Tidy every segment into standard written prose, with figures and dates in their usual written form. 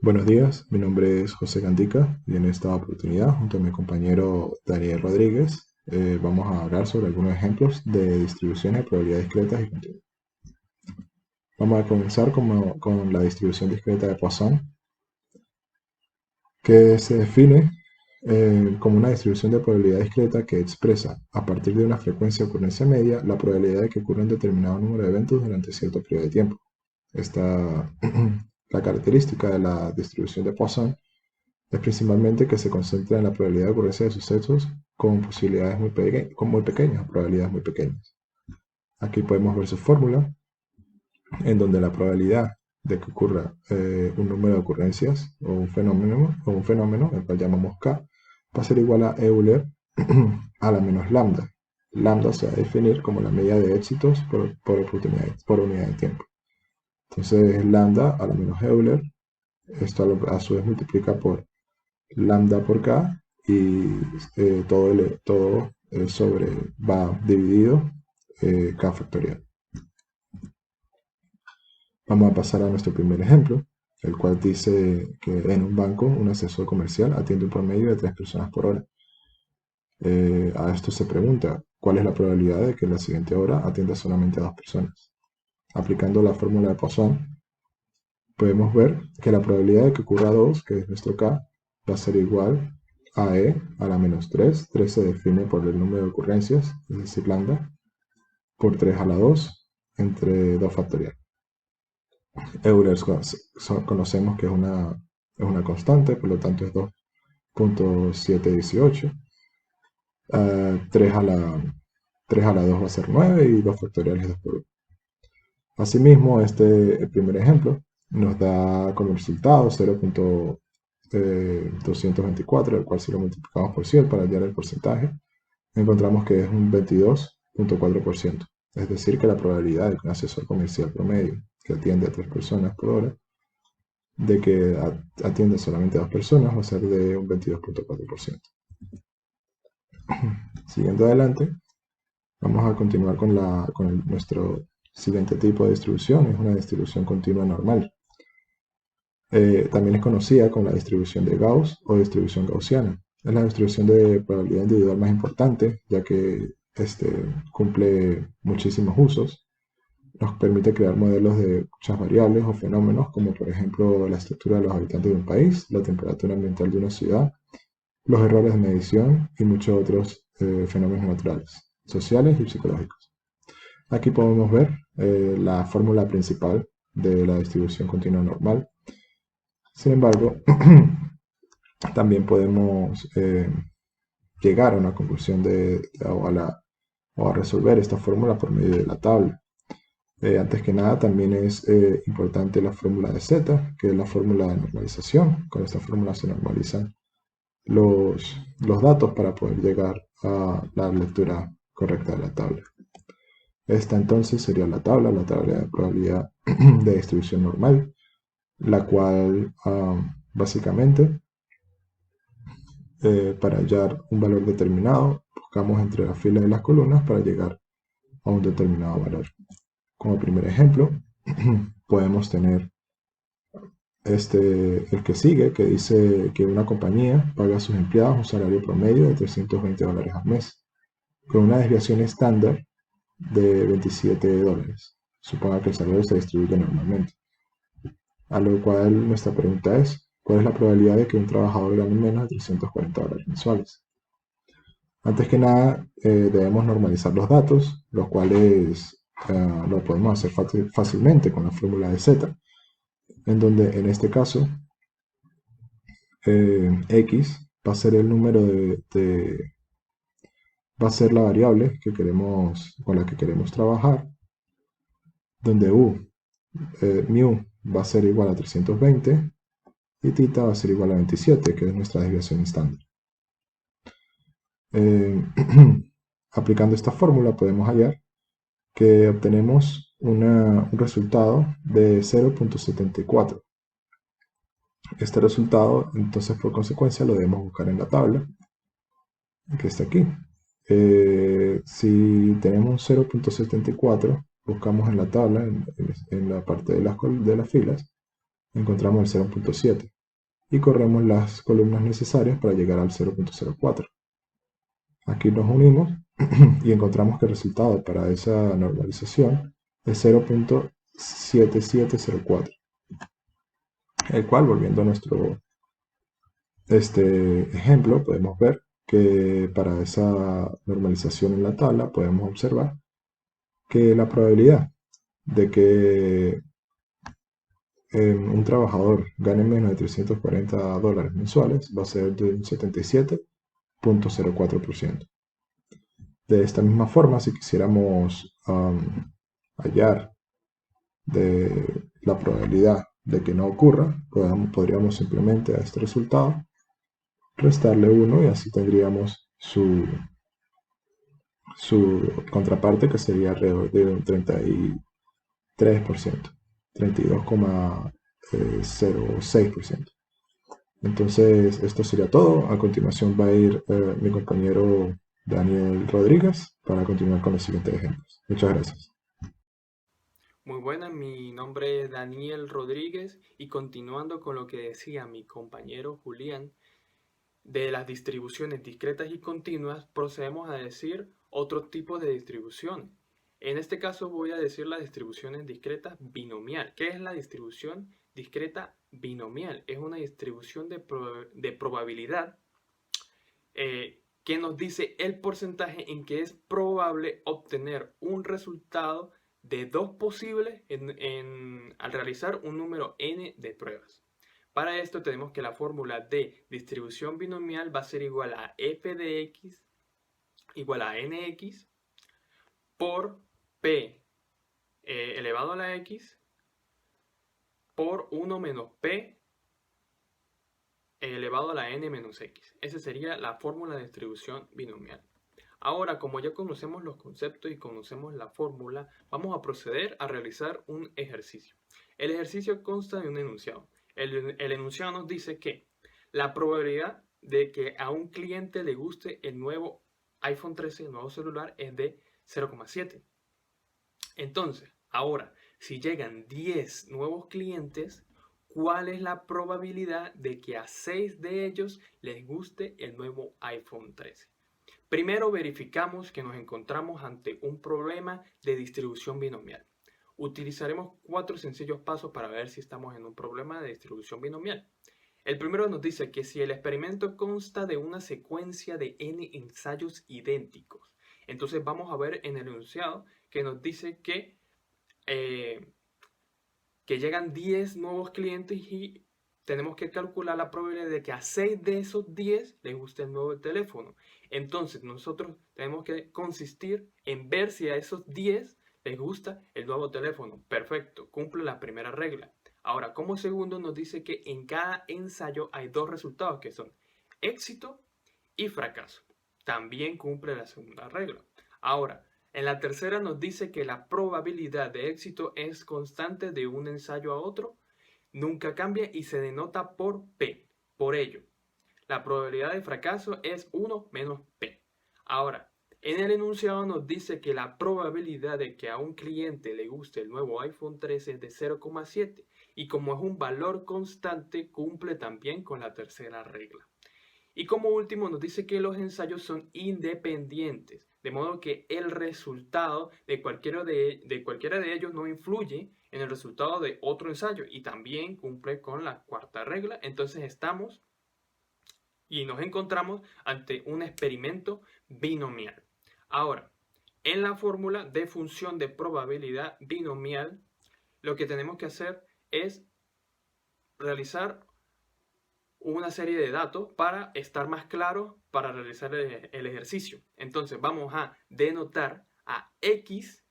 Buenos días, mi nombre es José Cantica y en esta oportunidad, junto a mi compañero Daniel Rodríguez, vamos a hablar sobre algunos ejemplos de distribuciones de probabilidad discretas y continuas. Vamos a comenzar con la distribución discreta de Poisson, que se define como una distribución de probabilidad discreta que expresa, a partir de una frecuencia de ocurrencia media, la probabilidad de que ocurra un determinado número de eventos durante cierto periodo de tiempo. Esta, la característica de la distribución de Poisson es principalmente que se concentra en la probabilidad de ocurrencia de sucesos con posibilidades con muy pequeñas, probabilidades muy pequeñas. Aquí podemos ver su fórmula, en donde la probabilidad de que ocurra un número de ocurrencias o un fenómeno, el cual llamamos K, va a ser igual a Euler a la menos lambda. Lambda se va a definir como la media de éxitos por unidad de tiempo. Entonces, lambda a la menos Euler, esto a su vez multiplica por lambda por k y todo sobre va dividido k factorial. Vamos a pasar a nuestro primer ejemplo, el cual dice que en un banco un asesor comercial atiende un promedio de 3 personas por hora. A esto se pregunta, ¿cuál es la probabilidad de que en la siguiente hora atienda solamente a 2 personas? Aplicando la fórmula de Poisson, podemos ver que la probabilidad de que ocurra 2, que es nuestro k, va a ser igual a e a la menos 3. 3 se define por el número de ocurrencias, es decir, lambda, por 3 a la 2 entre 2 factorial. Euler conocemos que es una constante, por lo tanto es 2.718. 3 a la 2 va a ser 9 y 2 factoriales es 2 por 1. Asimismo, el primer ejemplo nos da como resultado 0.224, el cual si lo multiplicamos por 100 para hallar el porcentaje, encontramos que es un 22.4%. Es decir, que la probabilidad de que un asesor comercial promedio que atiende a 3 personas por hora, de que atiende solamente a 2 personas, va a ser de un 22.4%. Siguiendo adelante, vamos a continuar con nuestro siguiente tipo de distribución, es una distribución continua normal. También es conocida como la distribución de Gauss o distribución gaussiana. Es la distribución de probabilidad individual más importante, ya que cumple muchísimos usos. Nos permite crear modelos de muchas variables o fenómenos, como por ejemplo la estructura de los habitantes de un país, la temperatura ambiental de una ciudad, los errores de medición y muchos otros fenómenos naturales, sociales y psicológicos. Aquí podemos ver la fórmula principal de la distribución continua normal. Sin embargo, también podemos llegar a una conclusión o a resolver esta fórmula por medio de la tabla. Antes que nada, también es importante la fórmula de z, que es la fórmula de normalización. Con esta fórmula se normalizan los datos para poder llegar a la lectura correcta de la tabla. Esta entonces sería la tabla de probabilidad de distribución normal, la cual básicamente para hallar un valor determinado, buscamos entre las filas de las columnas para llegar a un determinado valor. Como primer ejemplo, podemos tener el que sigue, que dice que una compañía paga a sus empleados un salario promedio de $320 al mes, con una desviación estándar de $27. Suponga que el salario se distribuye normalmente. A lo cual nuestra pregunta es, ¿cuál es la probabilidad de que un trabajador gane menos de $340 mensuales? Antes que nada, debemos normalizar los datos, los cuales lo podemos hacer fácilmente con la fórmula de z, en donde en este caso x va a ser el número va a ser la variable con la que queremos trabajar, donde mu va a ser igual a 320 y θ va a ser igual a 27, que es nuestra desviación estándar. Aplicando esta fórmula podemos hallar que obtenemos un resultado de 0.74. Este resultado, entonces, por consecuencia, lo debemos buscar en la tabla, que está aquí. Si tenemos un 0.74, buscamos en la tabla, en la parte de las filas, encontramos el 0.7 y corremos las columnas necesarias para llegar al 0.04. Aquí nos unimos y encontramos que el resultado para esa normalización es 0.7704, el cual, volviendo a nuestro ejemplo, podemos ver que para esa normalización en la tabla podemos observar que la probabilidad de que un trabajador gane menos de $340 mensuales va a ser de un 77.04%. De esta misma forma, si quisiéramos hallar de la probabilidad de que no ocurra, podríamos simplemente a este resultado restarle 1 y así tendríamos su contraparte, que sería alrededor de un 33%, 32,06%. Entonces, esto sería todo. A continuación va a ir mi compañero Daniel Rodríguez para continuar con los siguientes ejemplos. Muchas gracias. Muy buenas, mi nombre es Daniel Rodríguez y continuando con lo que decía mi compañero Julián de las distribuciones discretas y continuas, procedemos a decir otro tipo de distribución. En este caso voy a decir las distribuciones discretas binomial. ¿Qué es la distribución discreta binomial? Es una distribución de probabilidad que nos dice el porcentaje en que es probable obtener un resultado de dos posibles al realizar un número n de pruebas. Para esto tenemos que la fórmula de distribución binomial va a ser igual a f de x igual a nx por p elevado a la x por 1 menos p elevado a la n menos x. Esa sería la fórmula de distribución binomial. Ahora, como ya conocemos los conceptos y conocemos la fórmula, vamos a proceder a realizar un ejercicio. El ejercicio consta de un enunciado. El enunciado nos dice que la probabilidad de que a un cliente le guste el nuevo iPhone 13, el nuevo celular, es de 0,7. Entonces, ahora, si llegan 10 nuevos clientes, ¿cuál es la probabilidad de que a 6 de ellos les guste el nuevo iPhone 13? Primero verificamos que nos encontramos ante un problema de distribución binomial. Utilizaremos 4 sencillos pasos para ver si estamos en un problema de distribución binomial. El primero nos dice que si el experimento consta de una secuencia de n ensayos idénticos, entonces vamos a ver en el enunciado que nos dice eh, que llegan 10 nuevos clientes y tenemos que calcular la probabilidad de que a 6 de esos 10 les guste el nuevo teléfono. Entonces nosotros tenemos que consistir en ver si a esos 10 les gusta el nuevo teléfono. Perfecto, cumple la primera regla. Ahora, como segundo nos dice que en cada ensayo hay dos resultados que son éxito y fracaso. También cumple la segunda regla. Ahora, en la tercera nos dice que la probabilidad de éxito es constante de un ensayo a otro, nunca cambia y se denota por P. Por ello, la probabilidad de fracaso es 1 menos P. Ahora, en el enunciado nos dice que la probabilidad de que a un cliente le guste el nuevo iPhone 13 es de 0,7 y como es un valor constante, cumple también con la tercera regla. Y como último nos dice que los ensayos son independientes, de modo que el resultado de cualquiera de ellos no influye en el resultado de otro ensayo y también cumple con la cuarta regla. Entonces estamos y nos encontramos ante un experimento binomial. Ahora, en la fórmula de función de probabilidad binomial, lo que tenemos que hacer es realizar una serie de datos para estar más claro para realizar el ejercicio. Entonces vamos a denotar a X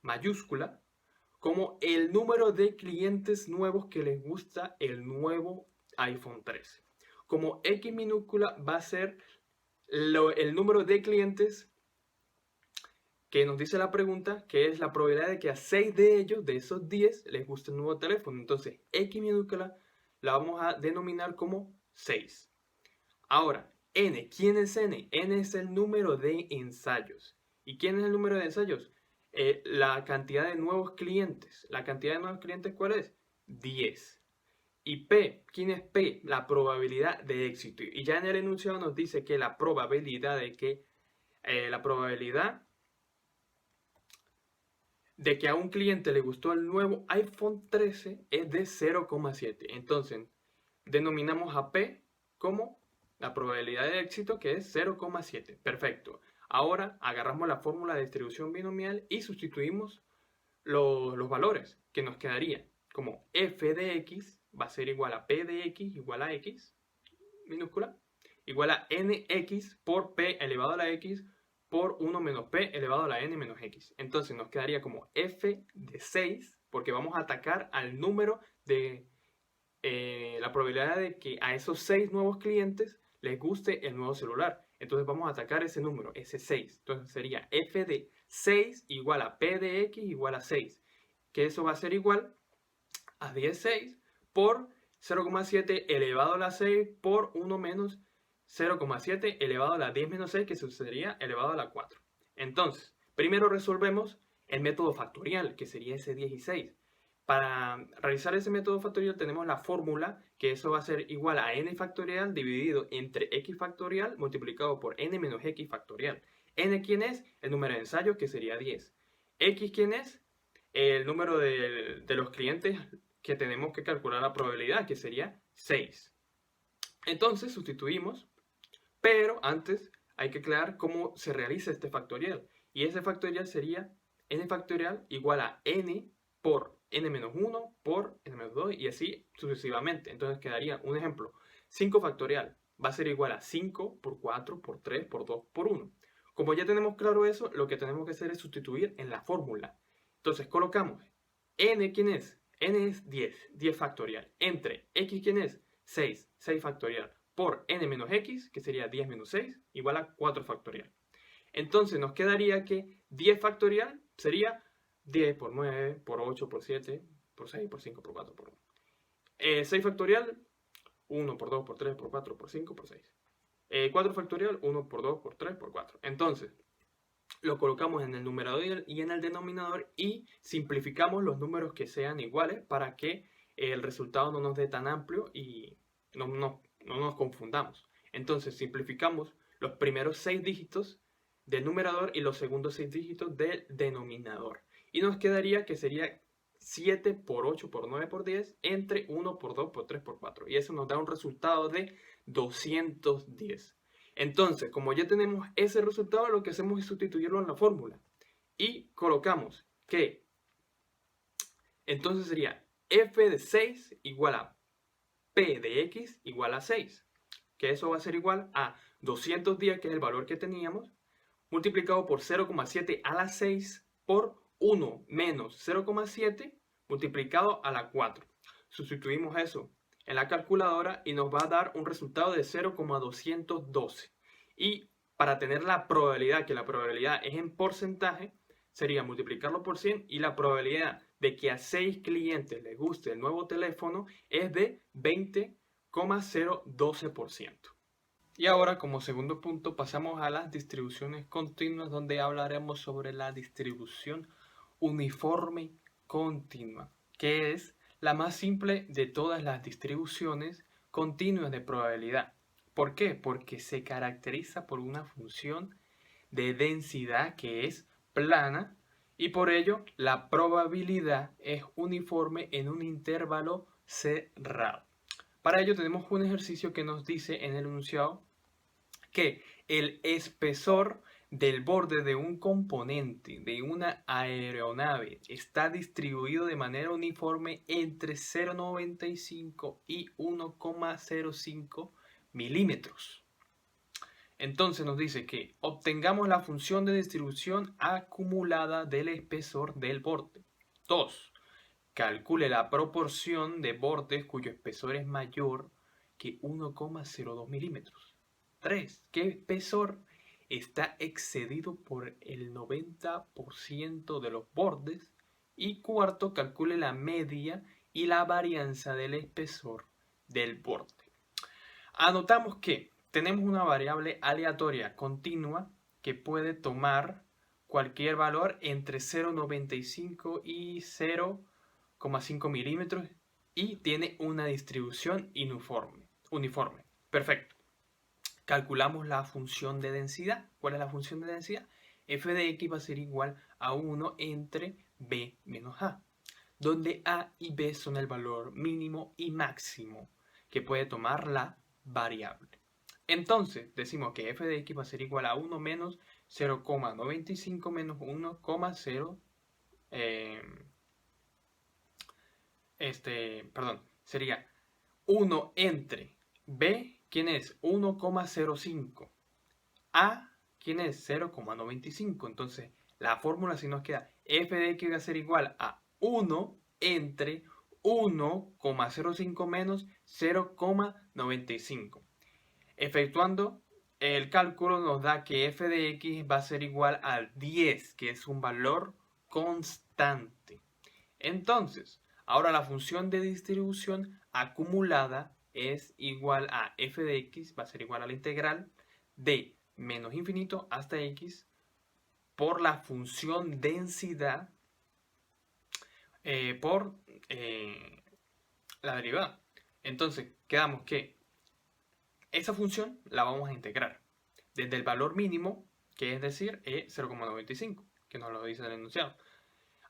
mayúscula como el número de clientes nuevos que les gusta el nuevo iPhone 13. Como X minúscula va a ser el número de clientes que nos dice la pregunta, que es la probabilidad de que a 6 de ellos, de esos 10, les guste el nuevo teléfono. Entonces, X minúscula la vamos a denominar como 6. Ahora, N, ¿quién es N? N es el número de ensayos. ¿Y quién es el número de ensayos? La cantidad de nuevos clientes. ¿La cantidad de nuevos clientes cuál es? 10. Y P, ¿quién es P? La probabilidad de éxito. Y ya en el enunciado nos dice que la probabilidad de que a un cliente le gustó el nuevo iPhone 13 es de 0,7. Entonces, denominamos a P como la probabilidad de éxito, que es 0,7. Perfecto. Ahora agarramos la fórmula de distribución binomial y sustituimos los valores, que nos quedaría como f de x va a ser igual a p de x igual a x minúscula igual a nx por p elevado a la x por 1 menos p elevado a la n menos x. Entonces nos quedaría como f de 6, porque vamos a atacar al número de la probabilidad de que a esos 6 nuevos clientes les guste el nuevo celular. Entonces vamos a atacar ese número, ese 6. Entonces sería f de 6 igual a p de x igual a 6. Que eso va a ser igual a 16 por 0,7 elevado a la 6 por 1 menos 0,7 elevado a la 10 menos 6, que sería elevado a la 4. Entonces, primero resolvemos el método factorial, que sería ese 16. Para realizar ese método factorial tenemos la fórmula, que eso va a ser igual a n factorial dividido entre x factorial multiplicado por n menos x factorial. N, ¿quién es? El número de ensayos, que sería 10. X, ¿quién es? El número de los clientes que tenemos que calcular la probabilidad, que sería 6. Entonces sustituimos, pero antes hay que aclarar cómo se realiza este factorial. Y ese factorial sería n factorial igual a n por n menos 1 por n menos 2 y así sucesivamente. Entonces quedaría un ejemplo. 5 factorial va a ser igual a 5 por 4 por 3 por 2 por 1. Como ya tenemos claro eso, lo que tenemos que hacer es sustituir en la fórmula. Entonces colocamos n, ¿quién es? N es 10, 10 factorial. Entre x, ¿quién es? 6, 6 factorial. Por n menos x, que sería 10 menos 6, igual a 4 factorial. Entonces nos quedaría que 10 factorial sería 10 por 9, por 8, por 7, por 6, por 5, por 4, por 1. 6 factorial, 1 por 2, por 3, por 4, por 5, por 6. 4 factorial, 1 por 2, por 3, por 4. Entonces, lo colocamos en el numerador y en el denominador y simplificamos los números que sean iguales para que el resultado no nos dé tan amplio y no nos confundamos. Entonces simplificamos los primeros 6 dígitos del numerador y los segundos 6 dígitos del denominador. Y nos quedaría que sería 7 por 8 por 9 por 10 entre 1 por 2 por 3 por 4. Y eso nos da un resultado de 210. Entonces, como ya tenemos ese resultado, lo que hacemos es sustituirlo en la fórmula. Y colocamos que entonces sería f de 6 igual a p de x igual a 6. Que eso va a ser igual a 210, que es el valor que teníamos, multiplicado por 0,7 a la 6 por 1 menos 0,7 multiplicado a la 4. Sustituimos eso en la calculadora y nos va a dar un resultado de 0,212. Y para tener la probabilidad, que la probabilidad es en porcentaje, sería multiplicarlo por 100 y la probabilidad de que a 6 clientes les guste el nuevo teléfono es de 20,012%. Y ahora, como segundo punto, pasamos a las distribuciones continuas, donde hablaremos sobre la distribución uniforme continua, que es la más simple de todas las distribuciones continuas de probabilidad. ¿Por qué? Porque se caracteriza por una función de densidad que es plana y por ello la probabilidad es uniforme en un intervalo cerrado. Para ello tenemos un ejercicio que nos dice en el enunciado que el espesor del borde de un componente de una aeronave está distribuido de manera uniforme entre 0,95 y 1,05 milímetros. Entonces nos dice que obtengamos la función de distribución acumulada del espesor del borde. 2. Calcule la proporción de bordes cuyo espesor es mayor que 1,02 milímetros. 3. ¿Qué espesor está excedido por el 90% de los bordes? Y 4. Calcule la media y la varianza del espesor del borde. Anotamos que tenemos una variable aleatoria continua que puede tomar cualquier valor entre 0,95 y 0,5 milímetros y tiene una distribución uniforme. Perfecto. Calculamos la función de densidad. ¿Cuál es la función de densidad? F de X va a ser igual a 1 entre B menos A, donde A y B son el valor mínimo y máximo que puede tomar la variable. Entonces, decimos que F de X va a ser igual a 1 menos 0,95 menos 1,0, sería 1 entre B, ¿quién es? 1,05. A, ¿quién es? 0,95. Entonces, la fórmula si nos queda F de X va a ser igual a 1 entre 1,05 menos 0,95. Efectuando el cálculo nos da que F de X va a ser igual a 10, que es un valor constante. Entonces, ahora la función de distribución acumulada es igual a F de X, va a ser igual a la integral de menos infinito hasta X por la función densidad por la derivada. Entonces, quedamos que esa función la vamos a integrar desde el valor mínimo, que es decir, 0,95, que nos lo dice el enunciado,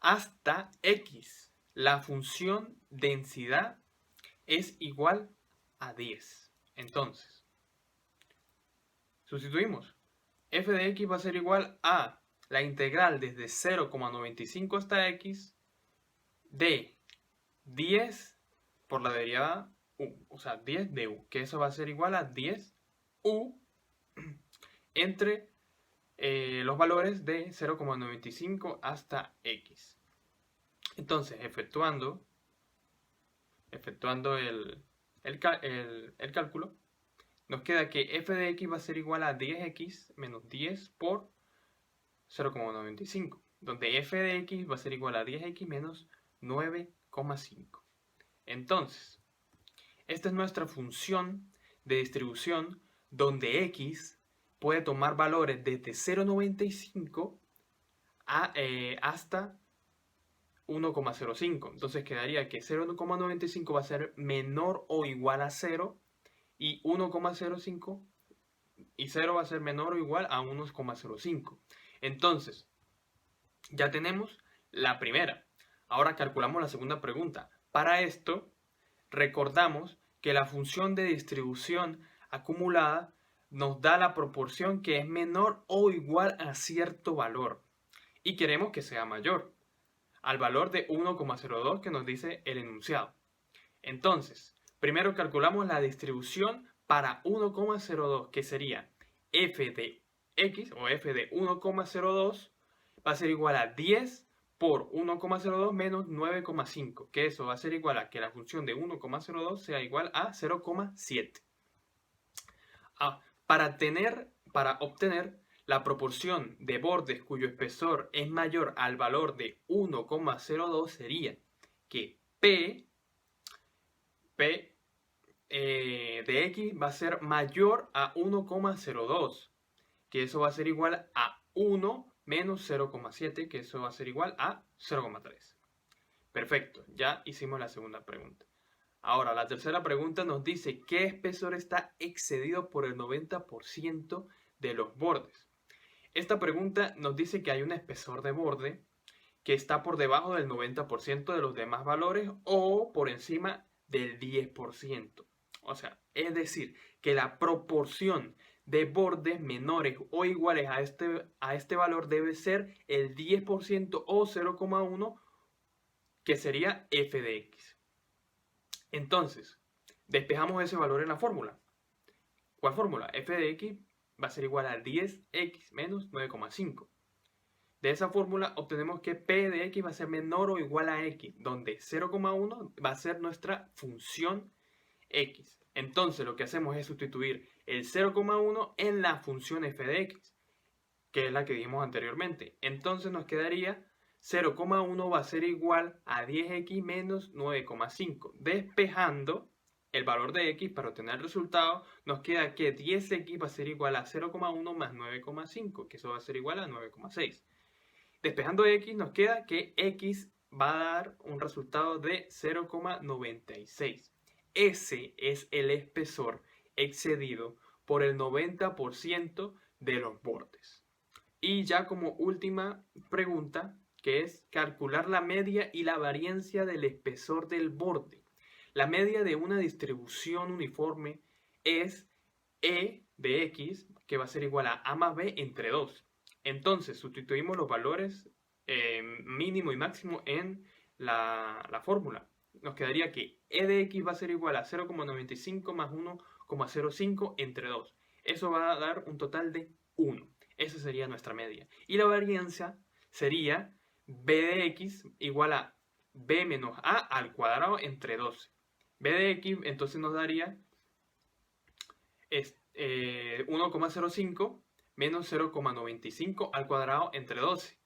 hasta X. La función densidad es igual a 10. Entonces, sustituimos. F de X va a ser igual a la integral desde 0,95 hasta X de 10 por la derivada U, o sea, 10 de U, que eso va a ser igual a 10 U entre los valores de 0,95 hasta X. Entonces, efectuando el cálculo, nos queda que F de X va a ser igual a 10X menos 10 por 0,95, donde F de X va a ser igual a 10X menos 9,5. Entonces, esta es nuestra función de distribución donde X puede tomar valores desde 0,95 hasta 1,05. Entonces quedaría que 0,95 va a ser menor o igual a 0 y 1,05 y 0 va a ser menor o igual a 1,05. Entonces, ya tenemos la primera. Ahora calculamos la segunda pregunta. Para esto, recordamos que la función de distribución acumulada nos da la proporción que es menor o igual a cierto valor. Y queremos que sea mayor al valor de 1,02 que nos dice el enunciado. Entonces, primero calculamos la distribución para 1,02, que sería f de x o f de 1,02 va a ser igual a 10 por 1,02 menos 9,5, que eso va a ser igual a que la función de 1,02 sea igual a 0,7. Para obtener la proporción de bordes cuyo espesor es mayor al valor de 1,02 sería que P de X va a ser mayor a 1,02, que eso va a ser igual a 1 menos 0,7, que eso va a ser igual a 0,3. Perfecto, ya hicimos la segunda pregunta. Ahora, la tercera pregunta nos dice qué espesor está excedido por el 90% de los bordes. Esta pregunta nos dice que hay un espesor de borde que está por debajo del 90% de los demás valores o por encima del 10%. O sea, es decir, que la proporción de bordes menores o iguales a este valor debe ser el 10% o 0,1, que sería f de x. Entonces, despejamos ese valor en la fórmula. ¿Cuál fórmula? F de x va a ser igual a 10x menos 9,5. De esa fórmula obtenemos que P de X va a ser menor o igual a X, donde 0,1 va a ser nuestra función X. Entonces lo que hacemos es sustituir el 0,1 en la función f de X, que es la que dijimos anteriormente. Entonces nos quedaría 0,1 va a ser igual a 10x menos 9,5. Despejando el valor de x para obtener el resultado, nos queda que 10x va a ser igual a 0,1 más 9,5, que eso va a ser igual a 9,6. Despejando x nos queda que x va a dar un resultado de 0,96. Ese es el espesor excedido por el 90% de los bordes. Y ya como última pregunta, que es calcular la media y la variancia del espesor del borde. La media de una distribución uniforme es E de X, que va a ser igual a más B entre 2. Entonces, sustituimos los valores mínimo y máximo en la fórmula. Nos quedaría que E de X va a ser igual a 0,95 más 1,05 entre 2. Eso va a dar un total de 1. Esa sería nuestra media. Y la varianza sería B de X igual a B menos A al cuadrado entre 12. B de X entonces nos daría 1,05 menos 0,95 al cuadrado entre 12.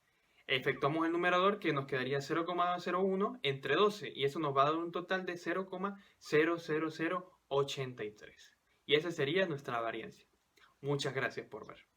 Efectuamos el numerador que nos quedaría 0,01 entre 12 y eso nos va a dar un total de 0,00083. Y esa sería nuestra variancia. Muchas gracias por ver.